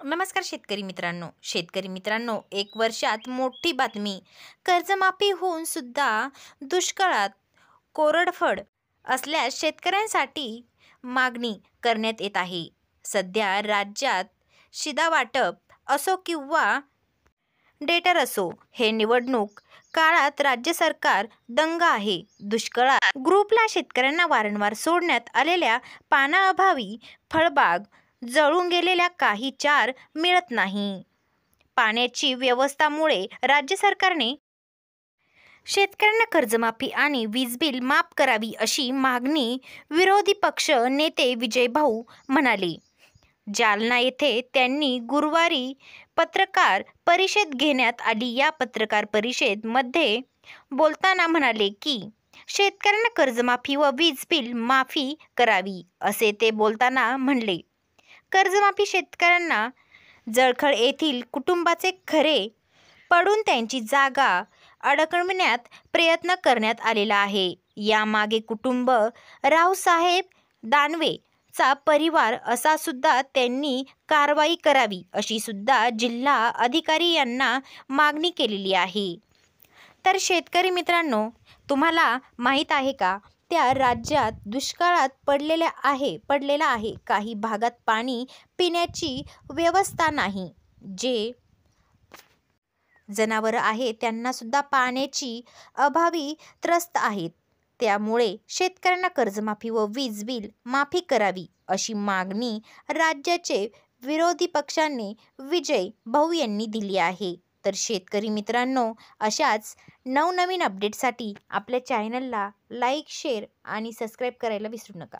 नमस्कार शेतकरी मित्रांनो, एक वर्षात मोठी बातमी. कर्जमाफी होऊन सुद्धा दुष्काळात कोरडफड असल्यास शेतकऱ्यांसाठी मागणी करण्यात येत आहे. सध्या राज्यात शिधावाटप असो किंवा डेटर असो, हे निवडणूक काळात राज्य सरकार दंग आहे. दुष्काळात ग्रुपला शेतकऱ्यांना वारंवार सोडण्यात आलेल्या पाण्याअभावी फळबाग जळून गेलेल्या काही चार मिळत नाही. पाण्याची व्यवस्थामुळे राज्य सरकारने शेतकऱ्यांना कर्जमाफी आणि वीज बिल माफ करावी अशी मागणी विरोधी पक्ष नेते विजय भाऊ म्हणाले. जालना येथे त्यांनी गुरुवारी पत्रकार परिषद घेण्यात आली. या पत्रकार परिषदेमध्ये बोलताना म्हणाले की शेतकऱ्यांना कर्जमाफी व वीज बिल माफी करावी असे ते बोलताना म्हणले. कर्जमाफी शेतकऱ्यांना जळखळ येथील कुटुंबाचे खरे पडून त्यांची जागा अडकवण्यात प्रयत्न करण्यात आलेला आहे. यामागे कुटुंब रावसाहेब दानवे चा परिवार असा सुद्धा त्यांनी कारवाई करावी अशी सुद्धा जिल्हा अधिकारी यांना मागणी केलेली आहे. तर शेतकरी मित्रांनो, तुम्हाला माहीत आहे का, त्या राज्यात दुष्काळात पडलेला आहे. काही भागात पाणी पिण्याची व्यवस्था नाही. जे जनावर आहे त्यांना सुद्धा पाण्याची अभावी त्रस्त आहेत. त्यामुळे शेतकऱ्यांना कर्जमाफी व वीज बिल माफी करावी अशी मागणी राज्याचे विरोधी पक्षाने विजय भाऊ यांनी दिली आहे. तर शेतकरी मित्रांनो, अशाच नवनवीन अपडेटसाठी आपल्या चॅनलला लाईक, शेअर आणि सबस्क्राईब करायला विसरू नका.